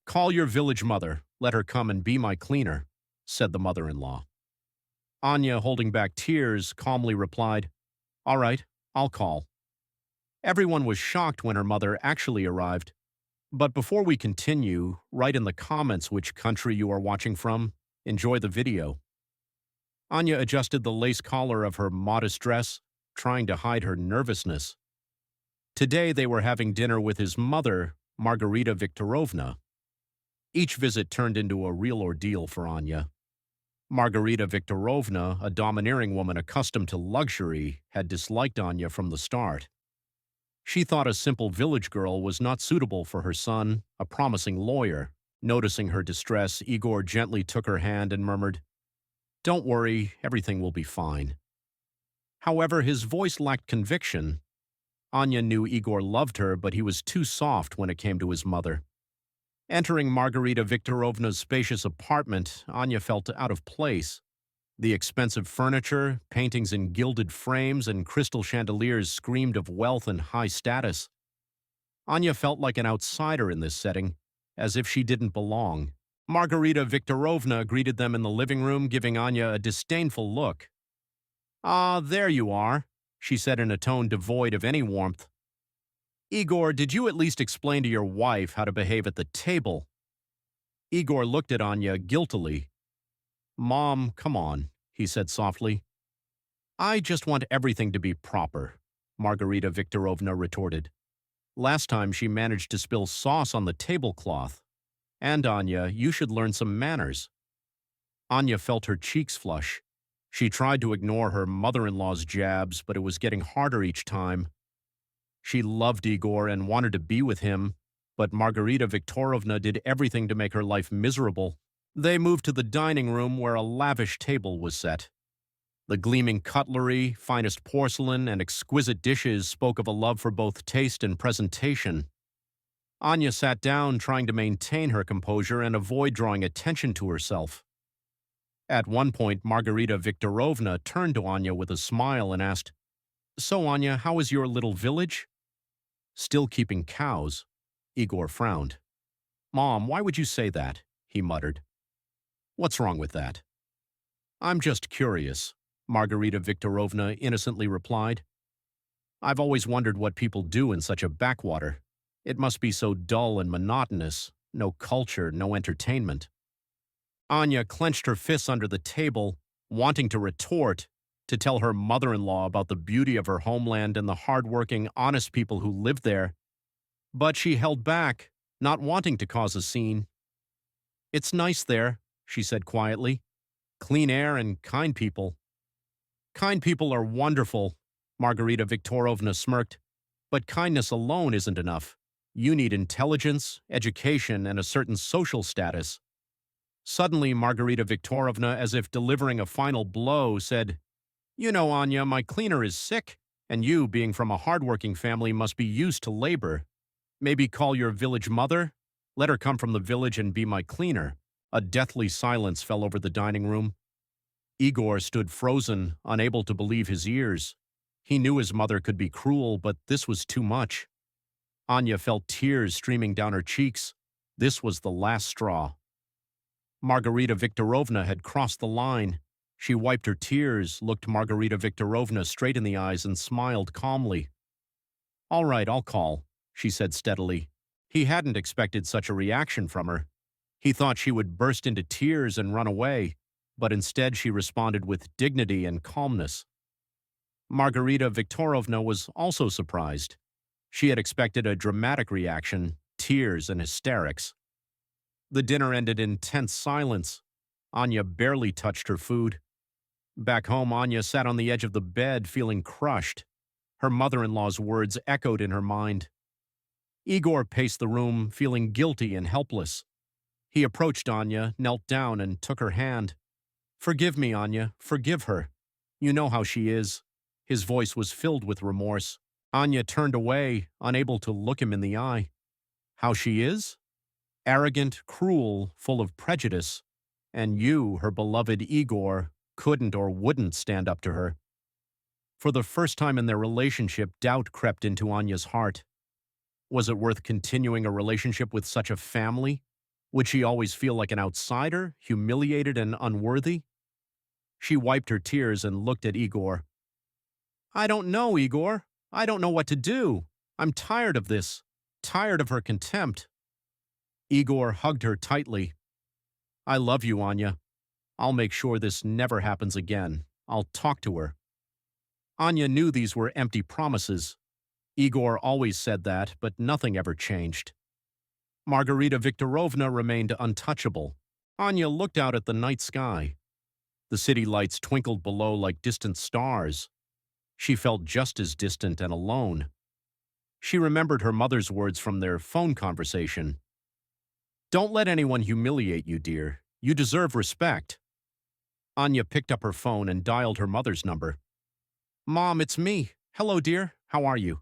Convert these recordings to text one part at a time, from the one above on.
Call your village mother. Let her come and be my cleaner, said the mother-in-law. Anya, holding back tears, calmly replied, All right, I'll call. Everyone was shocked when her mother actually arrived. But before we continue, write in the comments which country you are watching from. Enjoy the video. Anya adjusted the lace collar of her modest dress, trying to hide her nervousness. Today they were having dinner with his mother, Margarita Viktorovna. Each visit turned into a real ordeal for Anya. Margarita Viktorovna, a domineering woman accustomed to luxury, had disliked Anya from the start. She thought a simple village girl was not suitable for her son, a promising lawyer. Noticing her distress, Igor gently took her hand and murmured, Don't worry, everything will be fine. However, his voice lacked conviction. Anya knew Igor loved her, but he was too soft when it came to his mother. Entering Margarita Viktorovna's spacious apartment, Anya felt out of place. The expensive furniture, paintings in gilded frames, and crystal chandeliers screamed of wealth and high status. Anya felt like an outsider in this setting, as if she didn't belong. Margarita Viktorovna greeted them in the living room, giving Anya a disdainful look. Ah, there you are, she said in a tone devoid of any warmth. Igor, did you at least explain to your wife how to behave at the table? Igor looked at Anya guiltily. Mom, come on, he said softly. I just want everything to be proper, Margarita Viktorovna retorted. Last time she managed to spill sauce on the tablecloth. And Anya, you should learn some manners. Anya felt her cheeks flush. She tried to ignore her mother-in-law's jabs, but it was getting harder each time. She loved Igor and wanted to be with him, but Margarita Viktorovna did everything to make her life miserable. They moved to the dining room where a lavish table was set. The gleaming cutlery, finest porcelain, and exquisite dishes spoke of a love for both taste and presentation. Anya sat down, trying to maintain her composure and avoid drawing attention to herself. At one point, Margarita Viktorovna turned to Anya with a smile and asked, So, Anya, how is your little village? Still keeping cows. Igor frowned. Mom, why would you say that? He muttered. What's wrong with that? I'm just curious, Margarita Viktorovna innocently replied. I've always wondered what people do in such a backwater. It must be so dull and monotonous, no culture, no entertainment. Anya clenched her fists under the table, wanting to retort, to tell her mother-in-law about the beauty of her homeland and the hard-working, honest people who lived there. But she held back, not wanting to cause a scene. It's nice there, she said quietly. Clean air and kind people. Kind people are wonderful, Margarita Viktorovna smirked. But kindness alone isn't enough. You need intelligence, education, and a certain social status. Suddenly, Margarita Viktorovna, as if delivering a final blow, said, You know, Anya, my cleaner is sick, and you, being from a hardworking family, must be used to labor. Maybe call your village mother? Let her come from the village and be my cleaner. A deathly silence fell over the dining room. Igor stood frozen, unable to believe his ears. He knew his mother could be cruel, but this was too much. Anya felt tears streaming down her cheeks. This was the last straw. Margarita Viktorovna had crossed the line. She wiped her tears, looked Margarita Viktorovna straight in the eyes, and smiled calmly. All right, I'll call, she said steadily. He hadn't expected such a reaction from her. He thought she would burst into tears and run away, but instead she responded with dignity and calmness. Margarita Viktorovna was also surprised. She had expected a dramatic reaction, tears and hysterics. The dinner ended in tense silence. Anya barely touched her food. Back home, Anya sat on the edge of the bed, feeling crushed. Her mother-in-law's words echoed in her mind. Igor paced the room, feeling guilty and helpless. He approached Anya, knelt down, and took her hand. Forgive me, Anya, forgive her. You know how she is. His voice was filled with remorse. Anya turned away, unable to look him in the eye. How she is? Arrogant, cruel, full of prejudice. And you, her beloved Igor, couldn't or wouldn't stand up to her. For the first time in their relationship, doubt crept into Anya's heart. Was it worth continuing a relationship with such a family? Would she always feel like an outsider, humiliated and unworthy? She wiped her tears and looked at Igor. I don't know, Igor. I don't know what to do. I'm tired of this. Tired of her contempt. Igor hugged her tightly. I love you, Anya. I'll make sure this never happens again. I'll talk to her. Anya knew these were empty promises. Igor always said that, but nothing ever changed. Margarita Viktorovna remained untouchable. Anya looked out at the night sky. The city lights twinkled below like distant stars. She felt just as distant and alone. She remembered her mother's words from their phone conversation. Don't let anyone humiliate you, dear. You deserve respect. Anya picked up her phone and dialed her mother's number. Mom, it's me. Hello, dear. How are you?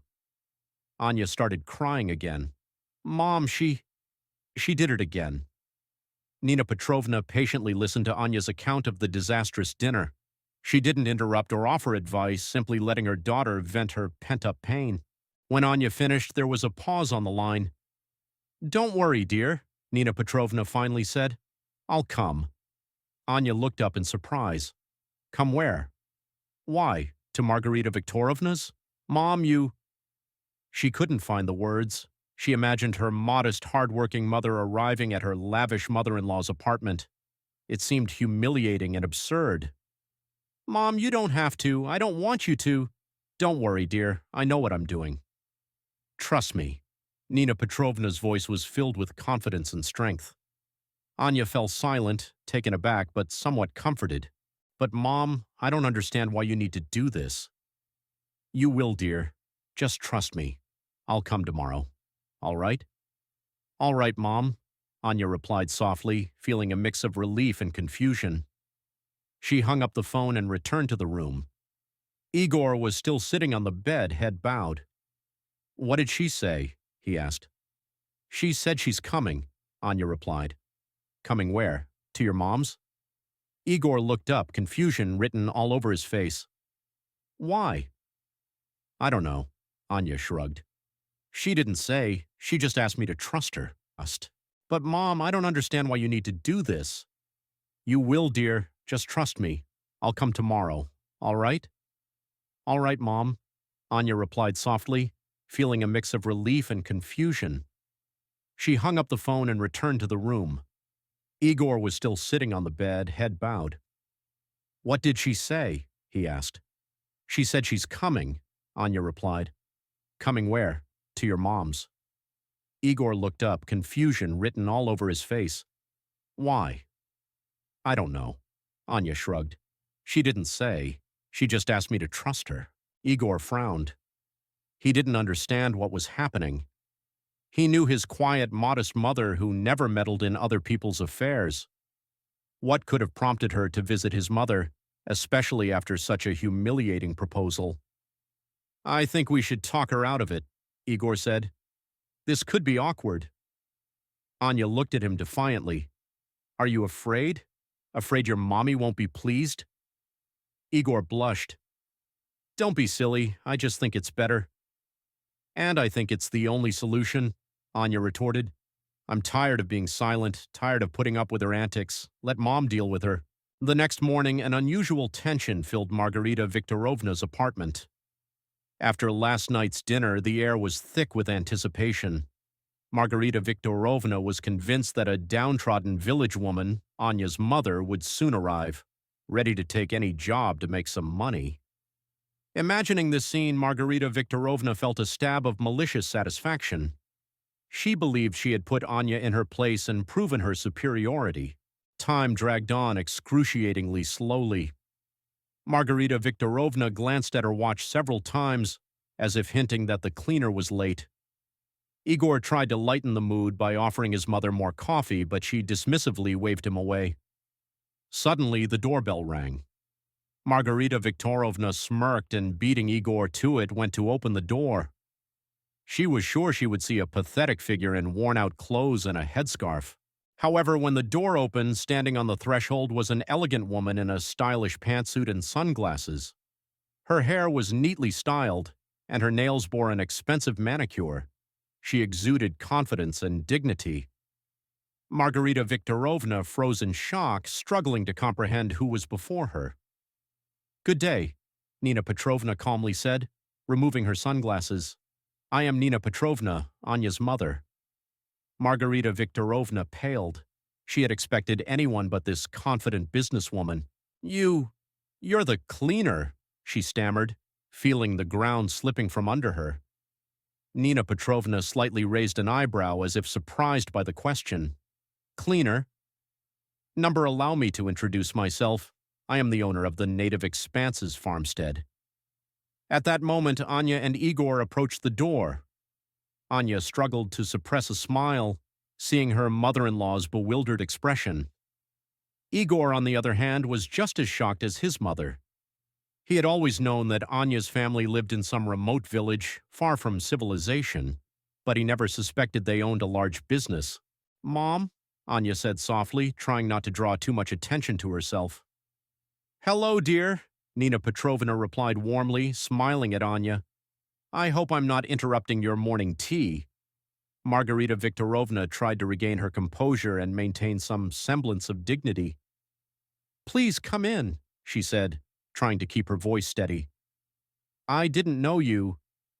Anya started crying again. Mom, she did it again. Nina Petrovna patiently listened to Anya's account of the disastrous dinner. She didn't interrupt or offer advice, simply letting her daughter vent her pent-up pain. When Anya finished, there was a pause on the line. Don't worry, dear, Nina Petrovna finally said. I'll come. Anya looked up in surprise. Come where? Why, to Margarita Viktorovna's? Mom, you… She couldn't find the words. She imagined her modest, hard-working mother arriving at her lavish mother-in-law's apartment. It seemed humiliating and absurd. Mom, you don't have to. I don't want you to. Don't worry, dear. I know what I'm doing. Trust me. Nina Petrovna's voice was filled with confidence and strength. Anya fell silent, taken aback, but somewhat comforted. But Mom, I don't understand why you need to do this. You will, dear. Just trust me. I'll come tomorrow. All right? All right, Mom, Anya replied softly, feeling a mix of relief and confusion. She hung up the phone and returned to the room. Igor was still sitting on the bed, head bowed. What did she say? He asked. She said she's coming, Anya replied. Coming where? To your mom's? Igor looked up, confusion written all over his face. Why? I don't know, Anya shrugged. She didn't say. She just asked me to trust her. But Mom, I don't understand why you need to do this. You will, dear. Just trust me. I'll come tomorrow. All right? All right, Mom, Anya replied softly, feeling a mix of relief and confusion. She hung up the phone and returned to the room. Igor was still sitting on the bed, head bowed. What did she say? He asked. She said she's coming, Anya replied. Coming where? To your mom's. Igor looked up, confusion written all over his face. Why? I don't know, Anya shrugged. She didn't say. She just asked me to trust her. Igor frowned. He didn't understand what was happening. He knew his quiet, modest mother who never meddled in other people's affairs. What could have prompted her to visit his mother, especially after such a humiliating proposal? I think we should talk her out of it, Igor said. This could be awkward. Anya looked at him defiantly. Are you afraid? Afraid your mommy won't be pleased? Igor blushed. Don't be silly. I just think it's better. And I think it's the only solution, Anya retorted. I'm tired of being silent, tired of putting up with her antics. Let Mom deal with her. The next morning, an unusual tension filled Margarita Viktorovna's apartment. After last night's dinner, the air was thick with anticipation. Margarita Viktorovna was convinced that a downtrodden village woman, Anya's mother, would soon arrive, ready to take any job to make some money. Imagining this scene, Margarita Viktorovna felt a stab of malicious satisfaction. She believed she had put Anya in her place and proven her superiority. Time dragged on excruciatingly slowly. Margarita Viktorovna glanced at her watch several times, as if hinting that the cleaner was late. Igor tried to lighten the mood by offering his mother more coffee, but she dismissively waved him away. Suddenly, the doorbell rang. Margarita Viktorovna smirked and, beating Igor to it, went to open the door. She was sure she would see a pathetic figure in worn-out clothes and a headscarf. However, when the door opened, standing on the threshold was an elegant woman in a stylish pantsuit and sunglasses. Her hair was neatly styled, and her nails bore an expensive manicure. She exuded confidence and dignity. Margarita Viktorovna froze in shock, struggling to comprehend who was before her. "Good day," Nina Petrovna calmly said, removing her sunglasses. "I am Nina Petrovna, Anya's mother." Margarita Viktorovna paled. She had expected anyone but this confident businesswoman. You're the cleaner," she stammered, feeling the ground slipping from under her. Nina Petrovna slightly raised an eyebrow as if surprised by the question. "Cleaner? Number, allow me to introduce myself. I am the owner of the Native Expanses farmstead." At that moment, Anya and Igor approached the door. Anya struggled to suppress a smile, seeing her mother-in-law's bewildered expression. Igor, on the other hand, was just as shocked as his mother. He had always known that Anya's family lived in some remote village, far from civilization, but he never suspected they owned a large business. "Mom?" Anya said softly, trying not to draw too much attention to herself. "Hello, dear," Nina Petrovna replied warmly, smiling at Anya. "I hope I'm not interrupting your morning tea." Margarita Viktorovna tried to regain her composure and maintain some semblance of dignity. "Please come in," she said, trying to keep her voice steady. "I didn't know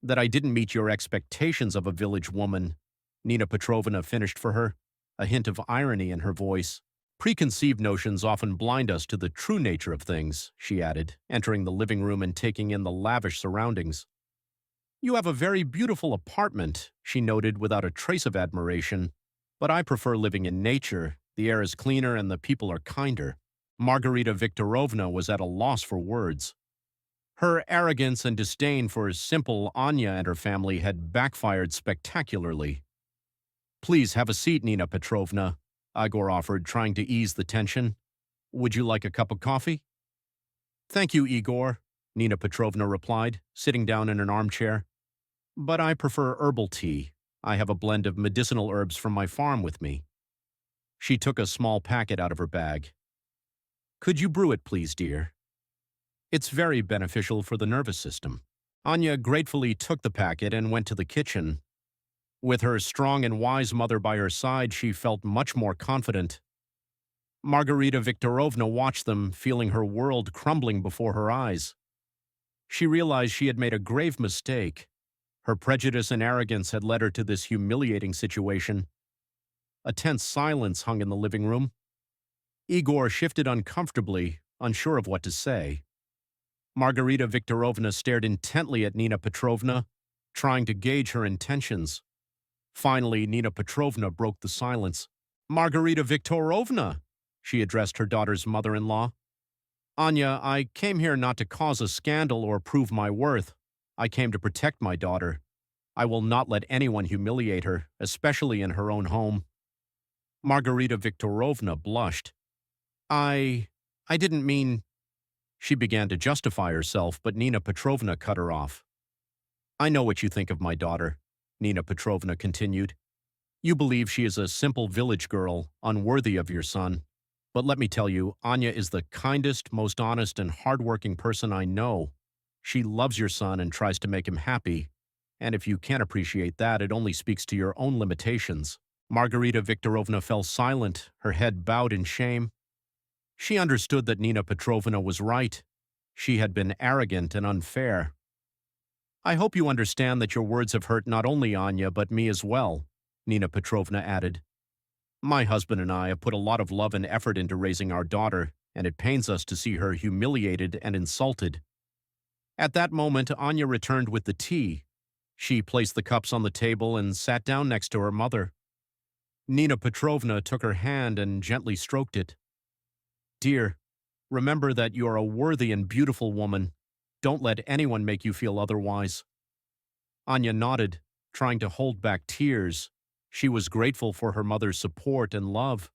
that I didn't meet your expectations of a village woman," Nina Petrovna finished for her, a hint of irony in her voice. "Preconceived notions often blind us to the true nature of things," she added, entering the living room and taking in the lavish surroundings. "You have a very beautiful apartment," she noted without a trace of admiration, "but I prefer living in nature. The air is cleaner and the people are kinder." Margarita Viktorovna was at a loss for words. Her arrogance and disdain for simple Anya and her family had backfired spectacularly. "Please have a seat, Nina Petrovna," Igor offered, trying to ease the tension. "Would you like a cup of coffee?" "Thank you, Igor," Nina Petrovna replied, sitting down in an armchair. "But I prefer herbal tea. I have a blend of medicinal herbs from my farm with me." She took a small packet out of her bag. "Could you brew it, please, dear? It's very beneficial for the nervous system." Anya gratefully took the packet and went to the kitchen. With her strong and wise mother by her side, she felt much more confident. Margarita Viktorovna watched them, feeling her world crumbling before her eyes. She realized she had made a grave mistake. Her prejudice and arrogance had led her to this humiliating situation. A tense silence hung in the living room. Igor shifted uncomfortably, unsure of what to say. Margarita Viktorovna stared intently at Nina Petrovna, trying to gauge her intentions. Finally, Nina Petrovna broke the silence. "Margarita Viktorovna," she addressed her daughter's mother-in-law. "Anya, I came here not to cause a scandal or prove my worth. I came to protect my daughter. I will not let anyone humiliate her, especially in her own home." Margarita Viktorovna blushed. I didn't mean—" She began to justify herself, but Nina Petrovna cut her off. "I know what you think of my daughter," Nina Petrovna continued. "You believe she is a simple village girl, unworthy of your son. But let me tell you, Anya is the kindest, most honest, and hardworking person I know. She loves your son and tries to make him happy. And if you can't appreciate that, it only speaks to your own limitations." Margarita Viktorovna fell silent, her head bowed in shame. She understood that Nina Petrovna was right. She had been arrogant and unfair. "I hope you understand that your words have hurt not only Anya but me as well," Nina Petrovna added. "My husband and I have put a lot of love and effort into raising our daughter, and it pains us to see her humiliated and insulted." At that moment, Anya returned with the tea. She placed the cups on the table and sat down next to her mother. Nina Petrovna took her hand and gently stroked it. "Dear, remember that you are a worthy and beautiful woman. Don't let anyone make you feel otherwise." Anya nodded, trying to hold back tears. She was grateful for her mother's support and love.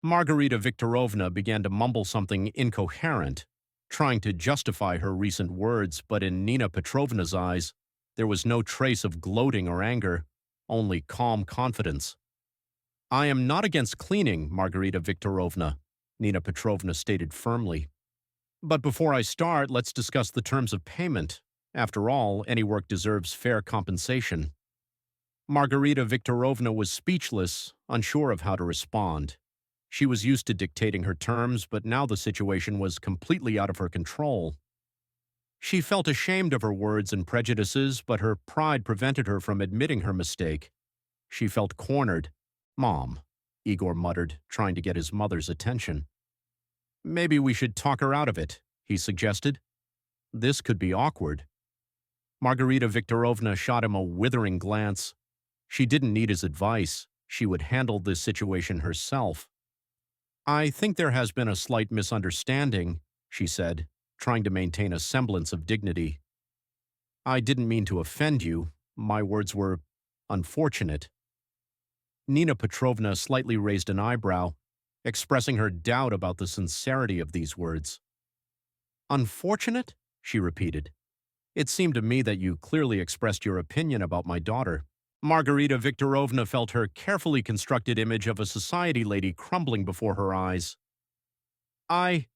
Margarita Viktorovna began to mumble something incoherent, trying to justify her recent words, but in Nina Petrovna's eyes, there was no trace of gloating or anger, only calm confidence. "I am not against cleaning, Margarita Viktorovna," Nina Petrovna stated firmly. "But before I start, let's discuss the terms of payment. After all, any work deserves fair compensation." Margarita Viktorovna was speechless, unsure of how to respond. She was used to dictating her terms, but now the situation was completely out of her control. She felt ashamed of her words and prejudices, but her pride prevented her from admitting her mistake. She felt cornered. "Mom," Igor muttered, trying to get his mother's attention. "Maybe we should talk her out of it," he suggested. This could be awkward. Margarita Viktorovna shot him a withering glance. She didn't need his advice. She would handle this situation herself. "I think there has been a slight misunderstanding," she said, trying to maintain a semblance of dignity. "I didn't mean to offend you. My words were unfortunate." Nina Petrovna slightly raised an eyebrow, expressing her doubt about the sincerity of these words. "Unfortunate?" she repeated. "It seemed to me that you clearly expressed your opinion about my daughter." Margarita Viktorovna felt her carefully constructed image of a society lady crumbling before her eyes. I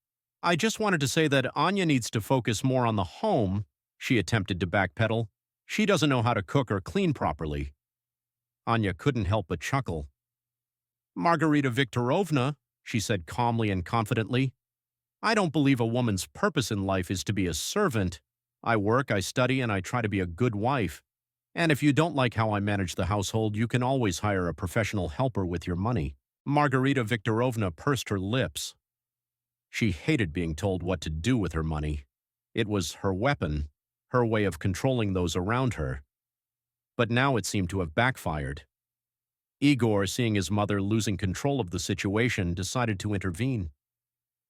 just wanted to say that Anya needs to focus more on the home," she attempted to backpedal. "She doesn't know how to cook or clean properly." Anya couldn't help but chuckle. "Margarita Viktorovna," she said calmly and confidently, "I don't believe a woman's purpose in life is to be a servant. I work, I study, and I try to be a good wife. And if you don't like how I manage the household, you can always hire a professional helper with your money." Margarita Viktorovna pursed her lips. She hated being told what to do with her money. It was her weapon, her way of controlling those around her. But now it seemed to have backfired. Igor, seeing his mother losing control of the situation, decided to intervene.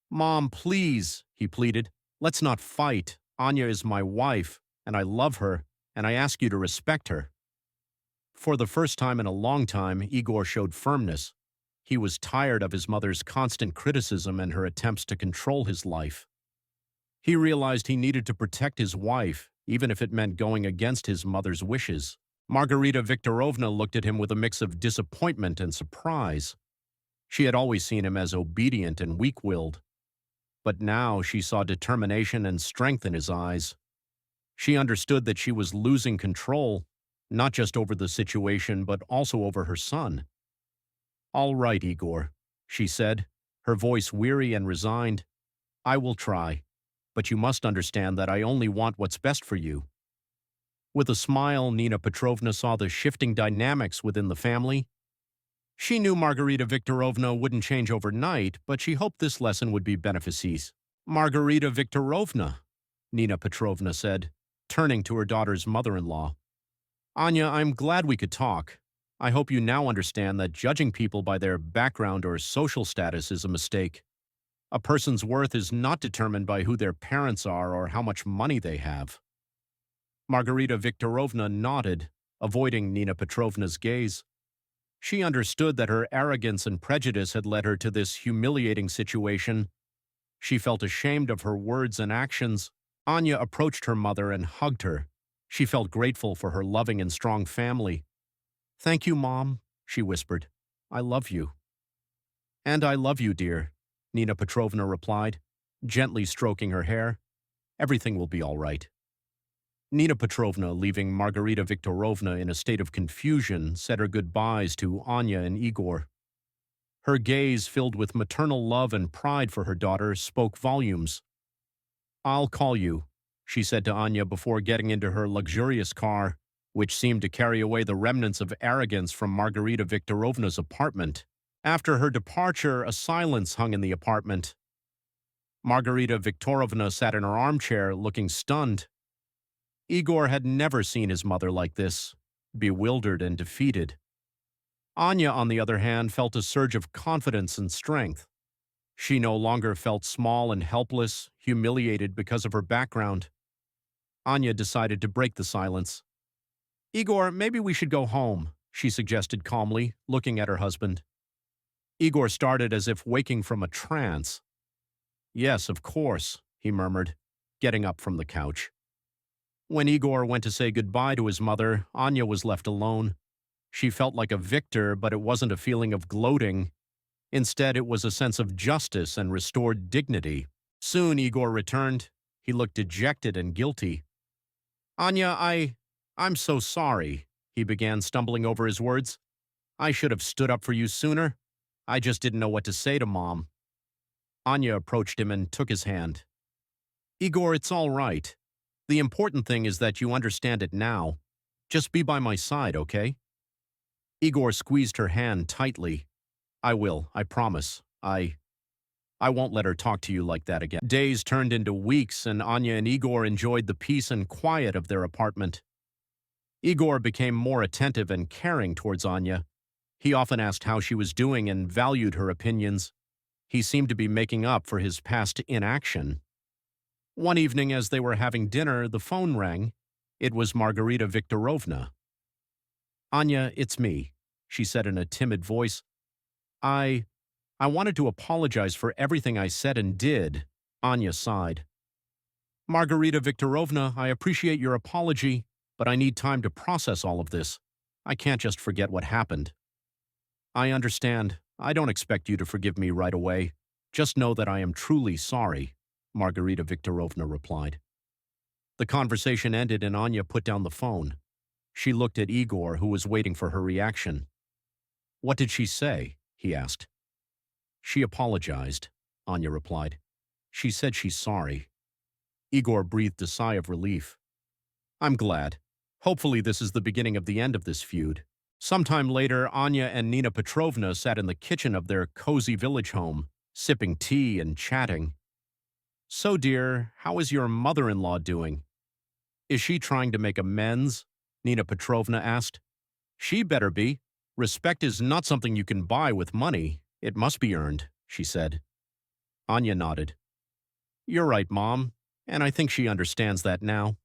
"Mom, please," he pleaded. "Let's not fight. Anya is my wife, and I love her, and I ask you to respect her." For the first time in a long time, Igor showed firmness. He was tired of his mother's constant criticism and her attempts to control his life. He realized he needed to protect his wife, even if it meant going against his mother's wishes. Margarita Viktorovna looked at him with a mix of disappointment and surprise. She had always seen him as obedient and weak-willed. But now she saw determination and strength in his eyes. She understood that she was losing control, not just over the situation, but also over her son. "All right, Igor," she said, her voice weary and resigned. "I will try, but you must understand that I only want what's best for you." With a smile, Nina Petrovna saw the shifting dynamics within the family. She knew Margarita Viktorovna wouldn't change overnight, but she hoped this lesson would be beneficial. "Margarita Viktorovna," Nina Petrovna said, turning to her daughter's mother-in-law. "Anya, I'm glad we could talk. I hope you now understand that judging people by their background or social status is a mistake. A person's worth is not determined by who their parents are or how much money they have." Margarita Viktorovna nodded, avoiding Nina Petrovna's gaze. She understood that her arrogance and prejudice had led her to this humiliating situation. She felt ashamed of her words and actions. Anya approached her mother and hugged her. She felt grateful for her loving and strong family. "Thank you, Mom," she whispered. "I love you." "And I love you, dear," Nina Petrovna replied, gently stroking her hair. "Everything will be all right." Nina Petrovna, leaving Margarita Viktorovna in a state of confusion, said her goodbyes to Anya and Igor. Her gaze, filled with maternal love and pride for her daughter, spoke volumes. "I'll call you," she said to Anya before getting into her luxurious car, which seemed to carry away the remnants of arrogance from Margarita Viktorovna's apartment. After her departure, a silence hung in the apartment. Margarita Viktorovna sat in her armchair, looking stunned. Igor had never seen his mother like this, bewildered and defeated. Anya, on the other hand, felt a surge of confidence and strength. She no longer felt small and helpless, humiliated because of her background. Anya decided to break the silence. "Igor, maybe we should go home," she suggested calmly, looking at her husband. Igor started as if waking from a trance. "Yes, of course," he murmured, getting up from the couch. When Igor went to say goodbye to his mother, Anya was left alone. She felt like a victor, but it wasn't a feeling of gloating. Instead, it was a sense of justice and restored dignity. Soon Igor returned. He looked dejected and guilty. "Anya, I'm so sorry," he began, stumbling over his words. I should have stood up for you sooner. I just didn't know what to say to Mom. Anya approached him and took his hand. Igor, it's all right. The important thing is that you understand it now. Just be by my side, okay? Igor squeezed her hand tightly. I will, I promise. I won't let her talk to you like that again. Days turned into weeks, and Anya and Igor enjoyed the peace and quiet of their apartment. Igor became more attentive and caring towards Anya. He often asked how she was doing and valued her opinions. He seemed to be making up for his past inaction. One evening, as they were having dinner, the phone rang. It was Margarita Viktorovna. Anya, it's me, she said in a timid voice. I wanted to apologize for everything I said and did. Anya sighed. Margarita Viktorovna, I appreciate your apology, but I need time to process all of this. I can't just forget what happened. I understand. I don't expect you to forgive me right away. Just know that I am truly sorry, Margarita Viktorovna replied. The conversation ended and Anya put down the phone. She looked at Igor, who was waiting for her reaction. What did she say? He asked. She apologized, Anya replied. She said she's sorry. Igor breathed a sigh of relief. I'm glad. Hopefully this is the beginning of the end of this feud. Sometime later, Anya and Nina Petrovna sat in the kitchen of their cozy village home, sipping tea and chatting. So, dear, how is your mother-in-law doing? Is she trying to make amends? Nina Petrovna asked. She better be. Respect is not something you can buy with money. It must be earned, she said. Anya nodded. You're right, Mom, and I think she understands that now.